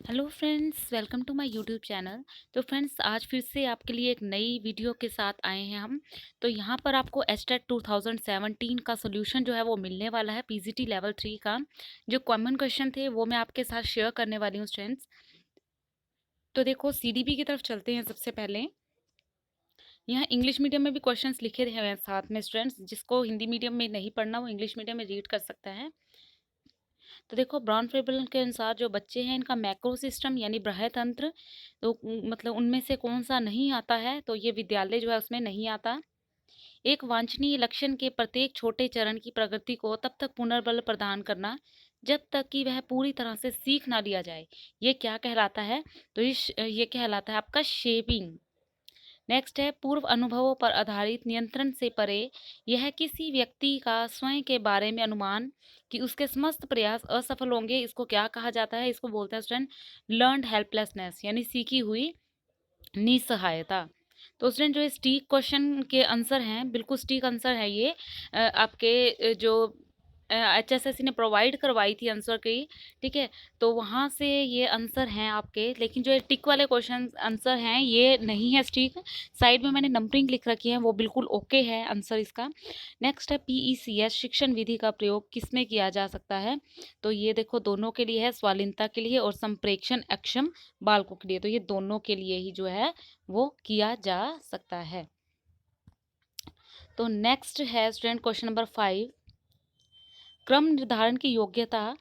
Hello friends, welcome to my YouTube channel. तो friends, आज फिर से आपके लिए एक नई वीडियो के साथ आए हैं हम। तो यहाँ पर आपको एचटेट 2017 का सोल्यूशन जो है वो मिलने वाला है, पीजीटी लेवल 3 का। जो कॉमन क्वेश्चन थे वो मैं आपके साथ शेयर करने वाली हूँ फ्रेंड्स। तो देखो, सीडीपी की तरफ चलते हैं। सबसे पहले यहाँ इंग्लिश मीडियम में भी क्वेश्चंस लिखे हुए हैं साथ में स्टूडेंट्स। जिसको हिंदी मीडियम में नहीं पढ़ना वो इंग्लिश मीडियम में रीड कर सकता है। तो देखो, ब्राउन फेबल के अनुसार जो बच्चे हैं इनका मैक्रो सिस्टम यानी बाह्यतंत्र, तो मतलब उनमें से कौन सा नहीं आता है, तो ये विद्यालय जो है उसमें नहीं आता। एक वांछनीय लक्षण के प्रत्येक छोटे चरण की प्रगति को तब तक पुनर्बल प्रदान करना जब तक कि वह पूरी तरह से सीख ना लिया जाए, ये क्या कहलाता है? तो ये कहलाता है आपका शेपिंग। नेक्स्ट है पूर्व अनुभवों पर आधारित नियंत्रण से परे। यह किसी व्यक्ति का स्वयं के बारे में अनुमान कि उसके समस्त प्रयास असफल होंगे, इसको क्या कहा जाता है? इसको बोलते हैं स्टूडेंट लर्नड हेल्पलेसनेस, यानी सीखी हुई निस्सहायता। तो स्टूडेंट, जो स्टीक क्वेश्चन के आंसर हैं, बिल्कुल स्टीक आंसर है ये। आपके जो एचएसएससी ने प्रोवाइड करवाई थी आंसर की, ठीक है, तो वहाँ से ये आंसर हैं आपके। लेकिन जो ये टिक वाले क्वेश्चन आंसर हैं ये नहीं है स्टीक। साइड में मैंने नंबरिंग लिख रखी है, वो बिल्कुल ओके है आंसर इसका। नेक्स्ट है पीईसीएस शिक्षण विधि का प्रयोग किसमें किया जा सकता है? तो ये देखो दोनों के लिए है, स्वालीनता के लिए और संप्रेक्षण अक्षम बालकों के लिए। तो ये दोनों के लिए ही जो है वो किया जा सकता है। तो नेक्स्ट है स्टूडेंट क्वेश्चन नंबर 5। क्रम निर्धारण की योग्यता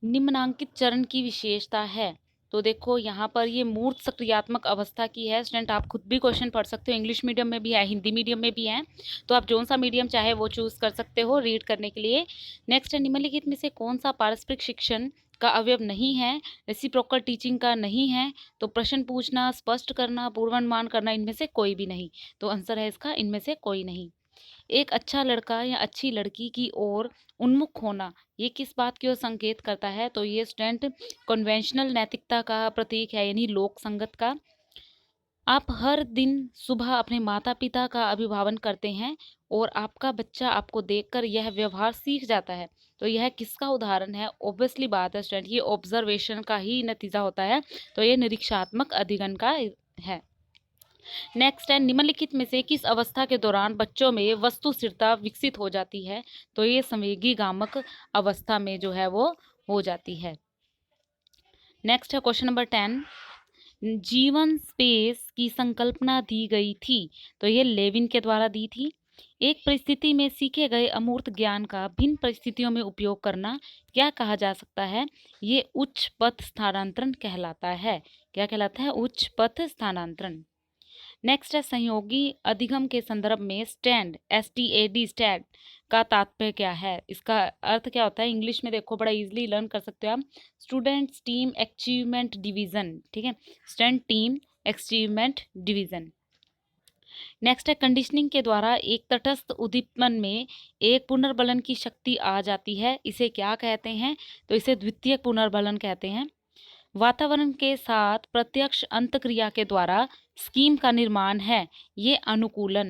निम्नांकित चरण की विशेषता है। तो देखो यहाँ पर ये मूर्त सक्रियात्मक अवस्था की है। स्टूडेंट, आप खुद भी क्वेश्चन पढ़ सकते हो, इंग्लिश मीडियम में भी है, हिंदी मीडियम में भी है। तो आप जौन सा मीडियम चाहे वो चूज कर सकते हो रीड करने के लिए। नेक्स्ट है निम्नलिखित में से कौन सा पारस्परिक शिक्षण का अवयव नहीं है? रेसिप्रोकल टीचिंग का नहीं है। तो प्रश्न पूछना, स्पष्ट करना, पूर्वानुमान करना, इनमें से कोई भी नहीं। तो आंसर है इसका इनमें से कोई नहीं। एक अच्छा लड़का या अच्छी लड़की की ओर उन्मुख होना, ये किस बात की ओर संकेत करता है? तो ये स्टूडेंट कन्वेंशनल नैतिकता का प्रतीक है, यानी लोक संगत का। आप हर दिन सुबह अपने माता पिता का अभिभावन करते हैं और आपका बच्चा आपको देखकर यह व्यवहार सीख जाता है। तो यह किसका उदाहरण है? ऑब्वियसली बात है स्टूडेंट, ये ऑब्जर्वेशन का ही नतीजा होता है। तो ये निरीक्षात्मक अध्ययन का है। नेक्स्ट है निम्नलिखित में से किस अवस्था के दौरान बच्चों में वस्तु स्थिरता विकसित हो जाती है? तो ये संवेगी गामक अवस्था में जो है वो हो जाती है। नेक्स्ट है क्वेश्चन नंबर 10। जीवन स्पेस की संकल्पना दी गई थी। तो ये लेविन के द्वारा दी थी। एक परिस्थिति में सीखे गए अमूर्त ज्ञान का भिन्न परिस्थितियों में उपयोग करना क्या कहा जा सकता है? ये उच्च पथ स्थानांतरण कहलाता है। क्या कहलाता है? उच्च पथ स्थानांतरण। नेक्स्ट है संयोगी अधिगम के संदर्भ में स्टैंड, STAD स्टैंड का तात्पर्य क्या है? इसका अर्थ क्या होता है? इंग्लिश में देखो बड़ा इजीली लर्न कर सकते हो आप। स्टूडेंट्स टीम अचीवमेंट डिवीजन, ठीक है, student team achievement division. Next है कंडीशनिंग के द्वारा एक तटस्थ उद्दीपन में एक पुनर्बलन की शक्ति आ जाती है, इसे क्या कहते हैं? तो इसे द्वितीय पुनर्बलन कहते हैं। वातावरण के साथ प्रत्यक्ष अंतक्रिया के द्वारा स्कीम का निर्माण है, ये अनुकूलन।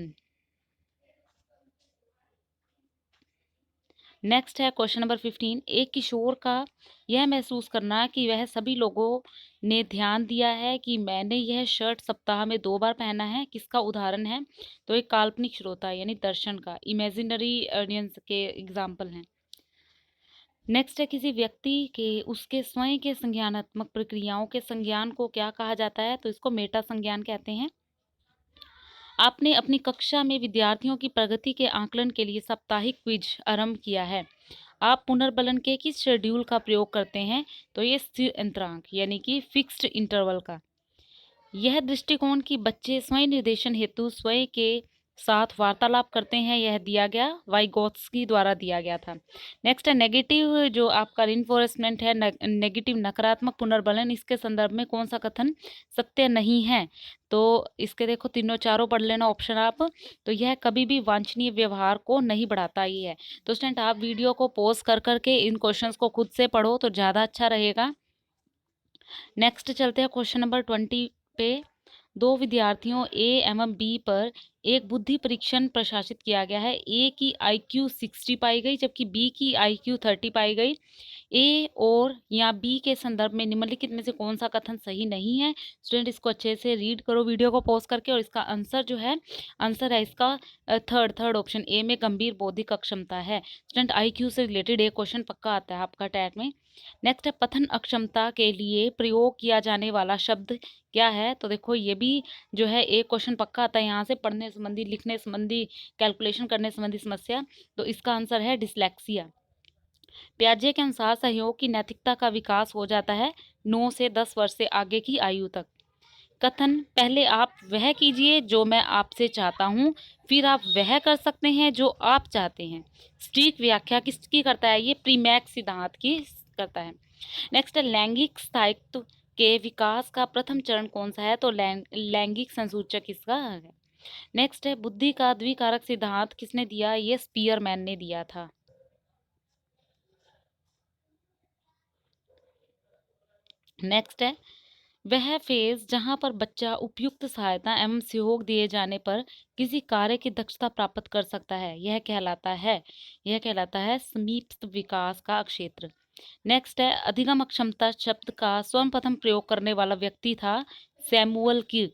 नेक्स्ट है क्वेश्चन नंबर 15। एक किशोर का यह महसूस करना कि वह सभी लोगों ने ध्यान दिया है कि मैंने यह शर्ट सप्ताह में 2 बार पहना है, किसका उदाहरण है? तो एक काल्पनिक श्रोता यानी दर्शन का, इमेजिनरी ऑडियंस के एग्जाम्पल हैं। नेक्स्ट है किसी व्यक्ति के उसके स्वयं के संज्ञानात्मक प्रक्रियाओं के संज्ञान को क्या कहा जाता है? तो इसको मेटा संज्ञान कहते हैं। आपने अपनी कक्षा में विद्यार्थियों की प्रगति के आकलन के लिए साप्ताहिक क्विज आरंभ किया है। आप पुनर्बलन के किस शेड्यूल का प्रयोग करते हैं? तो ये स्थिर अंतरांक यानी कि फिक्स्ड इंटरवल का। यह दृष्टिकोण कि बच्चे स्वयं निर्देशन हेतु स्वयं के साथ वार्तालाप करते हैं, यह दिया गया वाइगोत्स्की द्वारा दिया गया था। नेक्स्ट है नेगेटिव, जो आपका रिइंफोर्समेंट है, नेगेटिव नकारात्मक पुनर्बलन, इसके संदर्भ में कौन सा कथन सत्य नहीं है? तो इसके देखो तीनों चारों पढ़ लेना ऑप्शन आप। तो यह कभी भी वांछनीय व्यवहार को नहीं बढ़ाता ही है। तो स्टूडेंट, आप वीडियो को पॉज कर करके इन क्वेश्चंस को खुद से पढ़ो तो ज़्यादा अच्छा रहेगा। नेक्स्ट चलते हैं क्वेश्चन नंबर 20 पे। दो विद्यार्थियों ए एवं बी पर एक बुद्धि परीक्षण प्रशासित किया गया है। ए की IQ 60 पाई गई जबकि बी की IQ 30 पाई गई। ए और या बी के संदर्भ में निम्नलिखित में से कौन सा कथन सही नहीं है? स्टूडेंट इसको अच्छे से रीड करो वीडियो को पॉज करके, और इसका आंसर जो है, आंसर है इसका थर्ड ऑप्शन ए में गंभीर बौद्धिक अक्षमता है। स्टूडेंट IQ से रिलेटेड एक क्वेश्चन पक्का आता है आपका टैट में। नेक्स्ट है पठन अक्षमता के लिए प्रयोग किया जाने वाला शब्द क्या है? तो देखो ये भी जो है एक क्वेश्चन पक्का आता है यहाँ से, पढ़ने संबंधी, लिखने संबंधी, कैलकुलेशन करने संबंधी समस्या। तो इसका आंसर है डिसलेक्सिया। पियाजे के अनुसार सहयोग की नैतिकता का विकास हो जाता है 9 से 10 वर्ष से आगे की आयु तक। कथन पहले आप वह कीजिए जो मैं आपसे चाहता हूँ, फिर आप वह कर सकते हैं जो आप चाहते हैं। सटीक व्याख्या किसकी करता है? ये प्रीमैक्स सिद्धांत की करता है। नेक्स्ट है लैंगिक स्थायित्व के विकास का प्रथम चरण कौन सा है? तो लैंगिक संसूचक इसका है। नेक्स्ट है बुद्धि का द्विकारक सिद्धांत किसने दिया? ये स्पीयरमैन ने दिया था। नेक्स्ट है वह फेज जहां पर बच्चा उपयुक्त सहायता एवं सहयोग दिए जाने पर किसी कार्य की दक्षता प्राप्त कर सकता है, यह कहलाता है समीप विकास का क्षेत्र। नेक्स्ट है अधिगम अक्षमता शब्द का सर्वप्रथम प्रयोग करने वाला व्यक्ति था सैमुअल किर्क।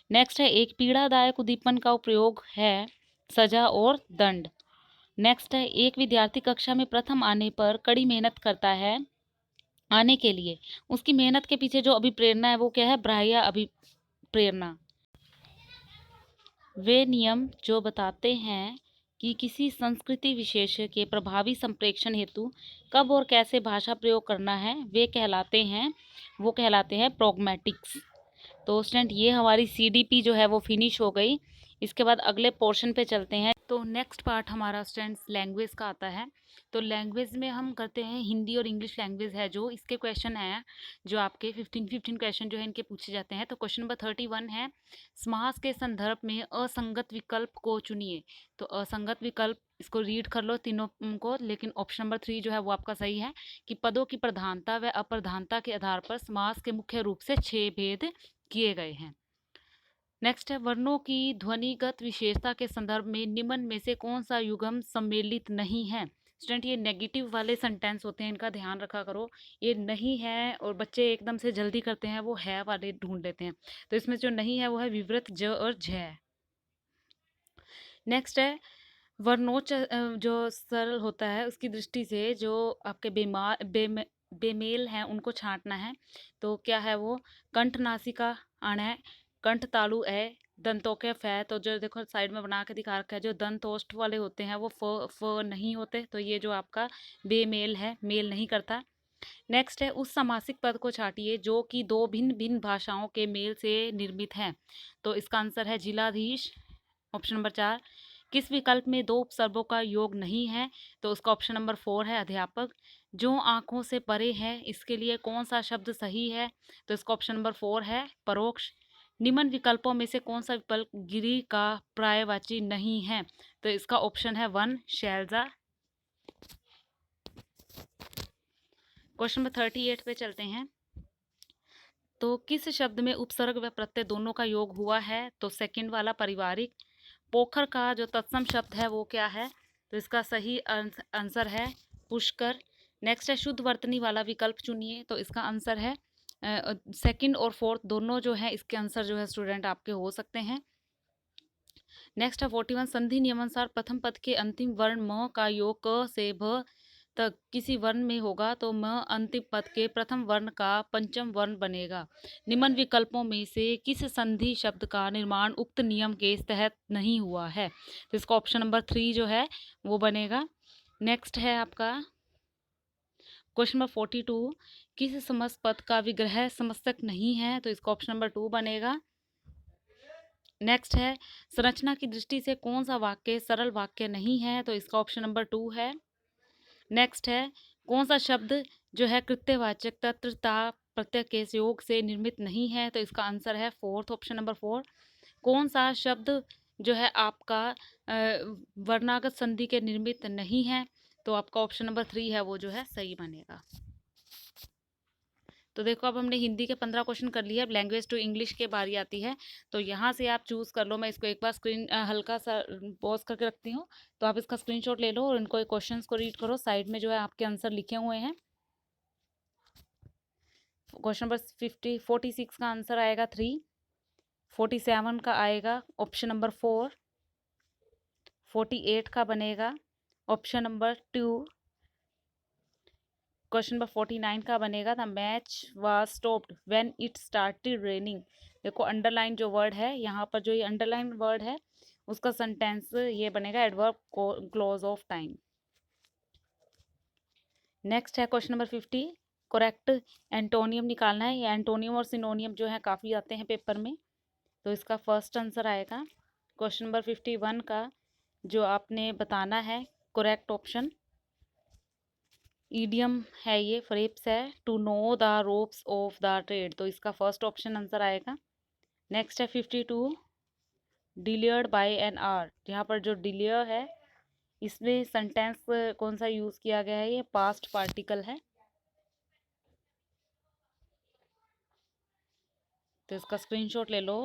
नेक्स्ट है एक पीड़ादायक उद्दीपन का प्रयोग है सजा और दंड। नेक्स्ट है एक विद्यार्थी कक्षा में प्रथम आने पर कड़ी मेहनत करता है आने के लिए, उसकी मेहनत के पीछे जो अभिप्रेरणा है वो क्या है? बाह्य अभिप्रेरणा। वे नियम जो बताते हैं कि किसी संस्कृति विशेष के प्रभावी संप्रेषण हेतु कब और कैसे भाषा प्रयोग करना है, वो कहलाते हैं प्रॉग्मेटिक्स। तो स्टूडेंट ये हमारी CDP जो है वो फिनिश हो गई। इसके बाद अगले पोर्शन पे चलते हैं। तो नेक्स्ट पार्ट हमारा स्टूडेंट्स लैंग्वेज का आता है। तो लैंग्वेज में हम करते हैं हिंदी और इंग्लिश लैंग्वेज है जो, इसके क्वेश्चन हैं जो आपके 15 क्वेश्चन जो है इनके पूछे जाते हैं। तो क्वेश्चन नंबर 31 है समास के संदर्भ में असंगत विकल्प को चुनिए। तो असंगत विकल्प इसको रीड कर लो तीनों को, लेकिन ऑप्शन नंबर 3 जो है वो आपका सही है कि पदों की प्रधानता व अप्रधानता के आधार पर समास के मुख्य रूप से 6 भेद किए गए हैं। नेक्स्ट है वर्णों की ध्वनिगत विशेषता के संदर्भ में निम्न में से कौन सा युग्म सम्मिलित नहीं है? स्टूडेंट ये नेगेटिव वाले सेंटेंस होते हैं, इनका ध्यान रखा करो। ये नहीं है और बच्चे एकदम से जल्दी करते हैं, वो है वाले ढूंढ लेते हैं। तो इसमें जो नहीं है वो है विवृत ज और झ। नेक्स्ट है वर्णोच्च जो सरल होता है उसकी दृष्टि से जो आपके बेमेल हैं उनको छांटना है। तो क्या है वो? कंठ नासिका अण है, कंठ तालु है, दंतों के फै। तो जो देखो साइड में बना के दिखा रखा है, जो दंतोष्ठ वाले होते हैं वो फ नहीं होते। तो ये जो आपका बेमेल है, मेल नहीं करता। नेक्स्ट है उस समासिक पद को छाटिए जो कि दो भिन्न भिन्न भाषाओं के मेल से निर्मित है। तो इसका आंसर है जिलाधीश, ऑप्शन नंबर 4। किस विकल्प में दो उपसर्गों का योग नहीं है? तो उसका ऑप्शन नंबर 4 है अध्यापक। जो आंखों से परे है, इसके लिए कौन सा शब्द सही है? तो इसका ऑप्शन नंबर 4 है परोक्ष। निम्न विकल्पों में से कौन सा विकल्प गिरी का पर्यायवाची नहीं है? तो इसका ऑप्शन है 1 शैलजा। क्वेश्चन नंबर 38 पे चलते हैं। तो किस शब्द में उपसर्ग व प्रत्यय दोनों का योग हुआ है? तो सेकंड वाला पारिवारिक। पोखर का जो तत्सम शब्द है वो क्या है? तो इसका सही आंसर है पुष्कर। नेक्स्ट है शुद्ध वर्तनी वाला विकल्प चुनिए। तो इसका आंसर है सेकंड और फोर्थ दोनों जो है इसके आंसर जो है स्टूडेंट आपके हो सकते हैं। नेक्स्ट है 41 संधि नियमानुसार प्रथम पद के अंतिम वर्ण म का योग क से भ तक किसी वर्ण में होगा तो म अंतिम पद के प्रथम वर्ण का पंचम वर्ण बनेगा। निम्न विकल्पों में से किस संधि शब्द का निर्माण उक्त नियम के तहत नहीं हुआ है? तो इसका ऑप्शन नंबर 3 जो है वो बनेगा। नेक्स्ट है आपका क्वेश्चन नंबर 42 किस समस्त पद का विग्रह समस्तक नहीं है? तो इसका ऑप्शन नंबर 2 बनेगा। नेक्स्ट है संरचना की दृष्टि से कौन सा वाक्य सरल वाक्य नहीं है? तो इसका ऑप्शन नंबर 2 है। नेक्स्ट है कौन सा शब्द जो है कृत्यवाचक तत्रता प्रत्यय के योग से निर्मित नहीं है? तो इसका आंसर है फोर्थ, ऑप्शन नंबर 4। कौन सा शब्द जो है आपका वर्णागत संधि के निर्मित नहीं है? तो आपका ऑप्शन नंबर 3 है वो जो है सही बनेगा। तो देखो अब हमने हिंदी के 15 क्वेश्चन कर लिए। अब लैंग्वेज टू इंग्लिश के बारी आती है, तो यहाँ से आप चूज़ कर लो। मैं इसको एक बार स्क्रीन हल्का सा पॉज करके रखती हूँ, तो आप इसका स्क्रीनशॉट ले लो और इनको क्वेश्चंस को रीड करो। साइड में जो है आपके आंसर लिखे हुए हैं। क्वेश्चन नंबर 46 का आंसर आएगा 3, 47 का आएगा ऑप्शन नंबर 4, 48 का बनेगा ऑप्शन नंबर 2, क्वेश्चन नंबर 49 का बनेगा the match was stopped when it started raining. देखो अंडरलाइन जो वर्ड है यहाँ पर, जो ये अंडरलाइन वर्ड है उसका सेंटेंस ये बनेगा adverb close of time. Next है क्वेश्चन नंबर 50, करेक्ट एंटोनियम निकालना है। ये एंटोनियम और सिनोनियम जो है काफ़ी आते हैं पेपर में, तो इसका फर्स्ट आंसर आएगा क्वेश्चन नंबर 51 का, जो आपने बताना है करेक्ट ऑप्शन। ईडियम है, ये फ्रेप्स है, to know the ropes of the trade, तो इसका फर्स्ट ऑप्शन आंसर आएगा। नेक्स्ट है 52, डिलियर्ड बाय एन आर। यहाँ पर जो डिलियर है इसमें सेंटेंस कौन सा यूज़ किया गया है, ये पास्ट पार्टिकल है, तो इसका स्क्रीनशॉट ले लो।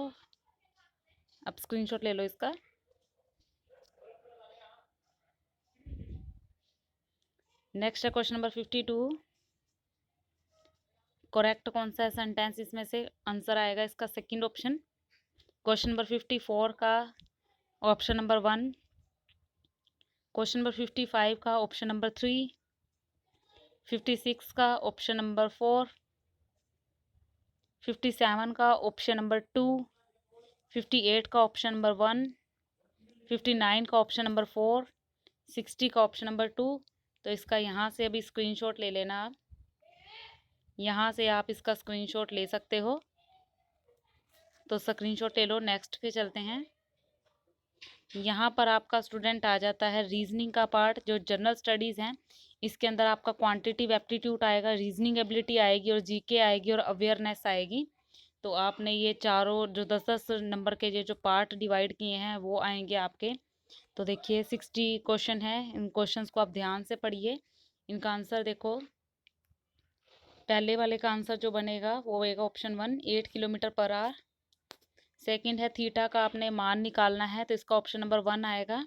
अब स्क्रीनशॉट ले लो इसका। नेक्स्ट है क्वेश्चन नंबर 52, करेक्ट कौन सा है सेंटेंस इसमें से, आंसर आएगा इसका सेकंड ऑप्शन। क्वेश्चन नंबर 54 का ऑप्शन नंबर 1, क्वेश्चन नंबर 55 का ऑप्शन नंबर 3, 56 का ऑप्शन नंबर 4, 57 का ऑप्शन नंबर 2, 58 का ऑप्शन नंबर 1, 59 का ऑप्शन नंबर 4, 60 का ऑप्शन नंबर 2। तो इसका यहाँ से अभी स्क्रीनशॉट ले लेना आप, यहाँ से आप इसका स्क्रीनशॉट ले सकते हो, तो स्क्रीनशॉट ले लो। नेक्स्ट पे चलते हैं। यहाँ पर आपका स्टूडेंट आ जाता है रीजनिंग का पार्ट, जो जनरल स्टडीज़ हैं। इसके अंदर आपका क्वांटिटिव एप्टीट्यूड आएगा, रीजनिंग एबिलिटी आएगी और जीके आएगी और अवेयरनेस आएगी। तो आपने ये चारों जो 10-10 नंबर के ये जो पार्ट डिवाइड किए हैं वो आएंगे आपके। तो देखिए 60 क्वेश्चन है, इन क्वेश्चंस को आप ध्यान से पढ़िए। इनका आंसर देखो, पहले वाले का आंसर जो बनेगा वो होगा option 1, 8 kilometre per hour. Second है थीटा का आपने मान निकालना है, तो इसका ऑप्शन नंबर 1 आएगा।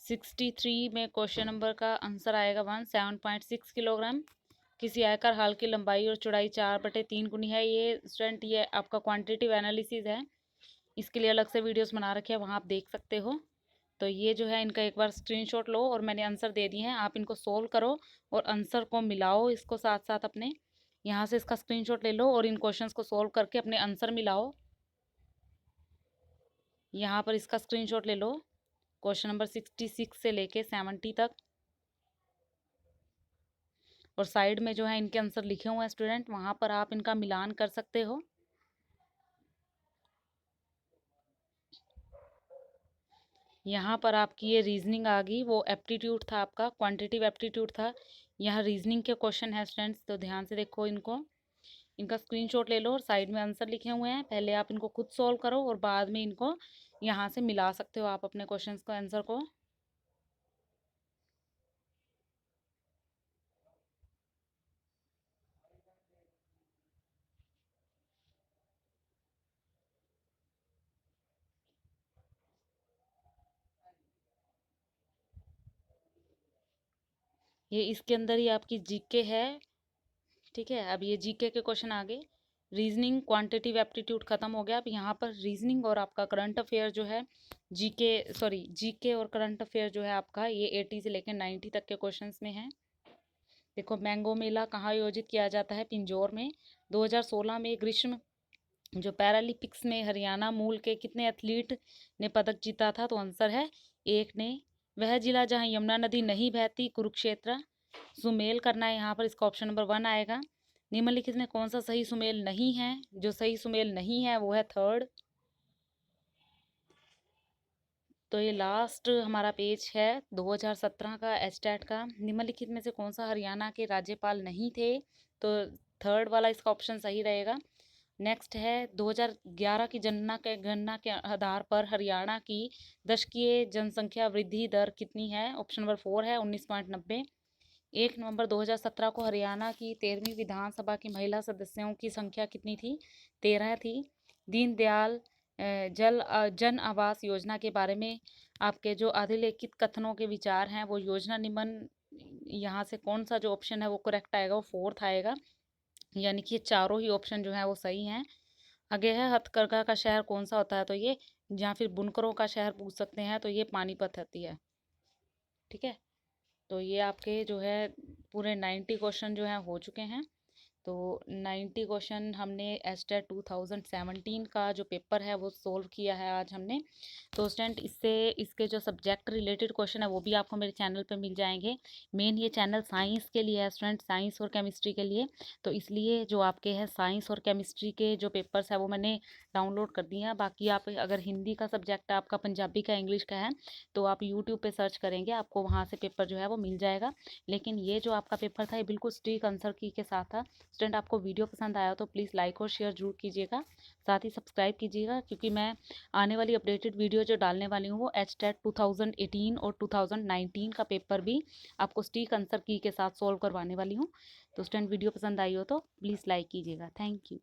63 में क्वेश्चन नंबर का आंसर आएगा 1, 7.6 किलोग्राम। किसी आयकर हाल की लंबाई और चौड़ाई 4/3 गुनी है। ये स्टूडेंट ये आपका क्वांटिटिव एनालिसिस है, इसके लिए अलग से वीडियोस बना रखे हैं, वहाँ आप देख सकते हो। तो ये जो है इनका एक बार स्क्रीनशॉट लो और मैंने आंसर दे दिए हैं, आप इनको सोल्व करो और आंसर को मिलाओ इसको साथ साथ अपने। यहाँ से इसका स्क्रीनशॉट ले लो और इन क्वेश्चंस को सोल्व करके अपने आंसर मिलाओ। यहाँ पर इसका स्क्रीनशॉट ले लो, क्वेश्चन नंबर 66 से लेके 70 तक, और साइड में जो है इनके आंसर लिखे हुए हैं स्टूडेंट, वहाँ पर आप इनका मिलान कर सकते हो। यहाँ पर आपकी ये रीजनिंग आ गई, वो एप्टीट्यूड था आपका, क्वांटिटिव एप्टीट्यूड था। यहाँ रीजनिंग के क्वेश्चन है स्टूडेंट्स, तो ध्यान से देखो इनको। इनका स्क्रीनशॉट ले लो और साइड में आंसर लिखे हुए हैं, पहले आप इनको खुद सॉल्व करो और बाद में इनको यहाँ से मिला सकते हो आप अपने क्वेश्चंस को, आंसर को। ये इसके अंदर ही आपकी जीके है, ठीक है। अब ये जीके के क्वेश्चन आ गए। रीजनिंग क्वांटिटिव एप्टीट्यूड खत्म हो गया। अब यहाँ पर रीजनिंग और आपका करंट अफेयर जो है, जीके और करंट अफेयर जो है आपका, ये 80 से लेकर 90 तक के क्वेश्चंस में है। देखो मैंगो मेला कहाँ आयोजित किया जाता है, पिंजौर में। 2016 में ग्रीष्म जो पैरालंपिक्स में हरियाणा मूल के कितने एथलीट ने पदक जीता था, तो आंसर है 1 ने। वह जिला जहाँ यमुना नदी नहीं बहती, कुरुक्षेत्र। सुमेल करना है यहाँ पर, इसका ऑप्शन नंबर 1 आएगा। निम्नलिखित में कौन सा सही सुमेल नहीं है, जो सही सुमेल नहीं है वो है 3rd। तो ये लास्ट हमारा पेज है 2017 का एचटेट का। निम्नलिखित में से कौन सा हरियाणा के राज्यपाल नहीं थे, तो 3rd वाला इसका ऑप्शन सही रहेगा। नेक्स्ट है 2011 की गणना के आधार पर हरियाणा की दशकीय जनसंख्या वृद्धि दर कितनी है, ऑप्शन नंबर 4 है 19.90। 1 नवंबर 2017 को हरियाणा की 13वीं विधानसभा की महिला सदस्यों की संख्या कितनी थी? 13 थी। दीनदयाल जन आवास योजना के बारे में आपके जो अधिलेखित कथनों के विचार हैं वो योजना निम्न यहाँ से कौन सा जो ऑप्शन है वो करेक्ट आएगा? वो 4th आएगा, यानी कि ये चारों ही ऑप्शन जो है वो सही हैं। आगे है हथकरघा का शहर कौन सा होता है? तो ये, या फिर बुनकरों का शहर पूछ सकते हैं, तो ये पानीपत होती है। ठीक है, तो ये आपके जो है पूरे 90 क्वेश्चन जो हैं हो चुके हैं। तो 90 क्वेश्चन हमने एस्टेट 2017 का जो पेपर है वो सोल्व किया है आज हमने। तो स्टूडेंट इससे इसके जो सब्जेक्ट रिलेटेड क्वेश्चन है वो भी आपको मेरे चैनल पे मिल जाएंगे। मेन ये चैनल साइंस के लिए है स्टूडेंट, साइंस और केमिस्ट्री के लिए। तो इसलिए जो आपके हैं साइंस और केमिस्ट्री के जो पेपर्स है वो मैंने डाउनलोड कर दिए हैं। बाकी आप अगर हिंदी का सब्जेक्ट है आपका, पंजाबी का, इंग्लिश का है, तो आप यूट्यूब पर सर्च करेंगे, आपको वहाँ से पेपर जो है वो मिल जाएगा। लेकिन ये जो आपका पेपर था ये बिल्कुल स्ट्रिक्ट आंसर की के साथ था। स्टूडेंट आपको वीडियो पसंद आया तो प्लीज़ लाइक और शेयर जरूर कीजिएगा, साथ ही सब्सक्राइब कीजिएगा, क्योंकि मैं आने वाली अपडेटेड वीडियो जो डालने वाली हूँ वो एचटेट 2018 और 2019 का पेपर भी आपको स्टिक आंसर की के साथ सॉल्व करवाने वाली हूँ। तो स्टूडेंट वीडियो पसंद आई हो तो प्लीज़ लाइक कीजिएगा। Thank you.